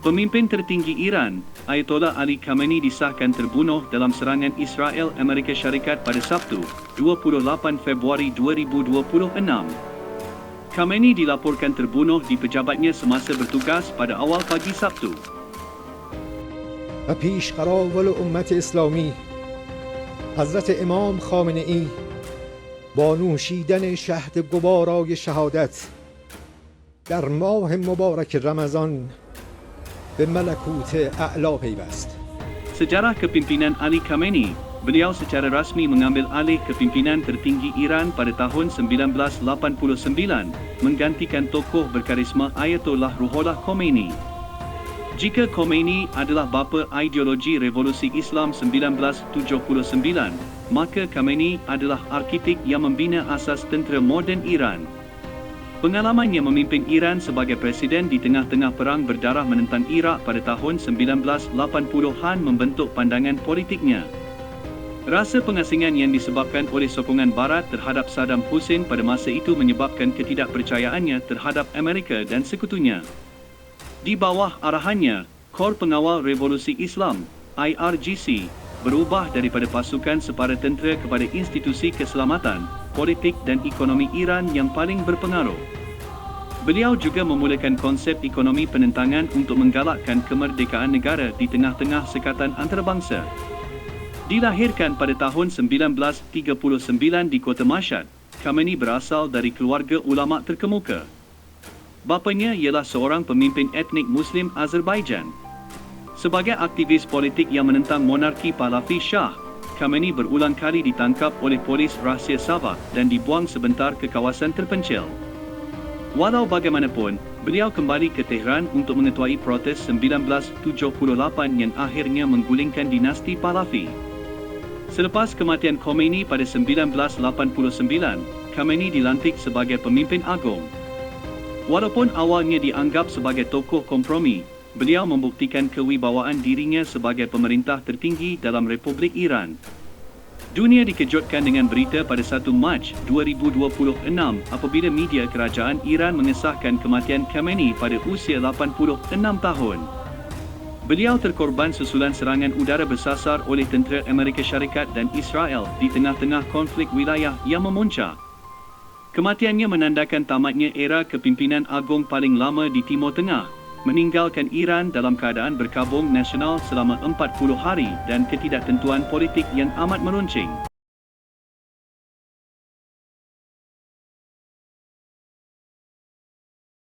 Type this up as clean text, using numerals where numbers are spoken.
Pemimpin tertinggi Iran, Ayatollah Ali Khamenei disahkan terbunuh dalam serangan Israel Amerika Syarikat pada Sabtu, 28 Februari 2026. Khamenei dilaporkan terbunuh di pejabatnya semasa bertugas pada awal pagi Sabtu. و پیشقراول امت اسلامی حضرت امام خامنه‌ای با نوشیدن شهد گوارای شهادت در ماه مبارک رمضان به ملکوت اعلی پیوست. Sejarah kepimpinan Ali Khamenei, beliau secara rasmi mengambil alih kepimpinan tertinggi Iran pada tahun 1989, menggantikan tokoh berkarisma Ayatollah Ruhollah Khomeini. Jika Khomeini adalah bapa ideologi Revolusi Islam 1979, maka Khamenei adalah arkitek yang membina asas tentera moden Iran. Pengalamannya memimpin Iran sebagai presiden di tengah-tengah perang berdarah menentang Iraq pada tahun 1980-an membentuk pandangan politiknya. Rasa pengasingan yang disebabkan oleh sokongan Barat terhadap Saddam Hussein pada masa itu menyebabkan ketidakpercayaannya terhadap Amerika dan sekutunya. Di bawah arahannya, Kor Pengawal Revolusi Islam, IRGC, berubah daripada pasukan separa tentera kepada institusi keselamatan, politik dan ekonomi Iran yang paling berpengaruh. Beliau juga memulakan konsep ekonomi penentangan untuk menggalakkan kemerdekaan negara di tengah-tengah sekatan antarabangsa. Dilahirkan pada tahun 1939 di Kota Mashhad, Khamenei berasal dari keluarga ulama terkemuka. Bapanya ialah seorang pemimpin etnik Muslim Azerbaijan. Sebagai aktivis politik yang menentang monarki Pahlavi Shah, Khamenei berulang kali ditangkap oleh polis rahsia Sabah dan dibuang sebentar ke kawasan terpencil. Walau bagaimanapun, beliau kembali ke Tehran untuk mengetuai protes 1978 yang akhirnya menggulingkan dinasti Pahlavi. Selepas kematian Khomeini pada 1989, Khamenei dilantik sebagai pemimpin agung. Walaupun awalnya dianggap sebagai tokoh kompromi, beliau membuktikan kewibawaan dirinya sebagai pemerintah tertinggi dalam Republik Iran. Dunia dikejutkan dengan berita pada 1 Mac 2026 apabila media kerajaan Iran mengesahkan kematian Khamenei pada usia 86 tahun. Beliau terkorban susulan serangan udara bersasar oleh tentera Amerika Syarikat dan Israel di tengah-tengah konflik wilayah yang memuncak. Kematiannya menandakan tamatnya era kepimpinan agung paling lama di Timur Tengah, meninggalkan Iran dalam keadaan berkabung nasional selama 40 hari dan ketidaktentuan politik yang amat meruncing.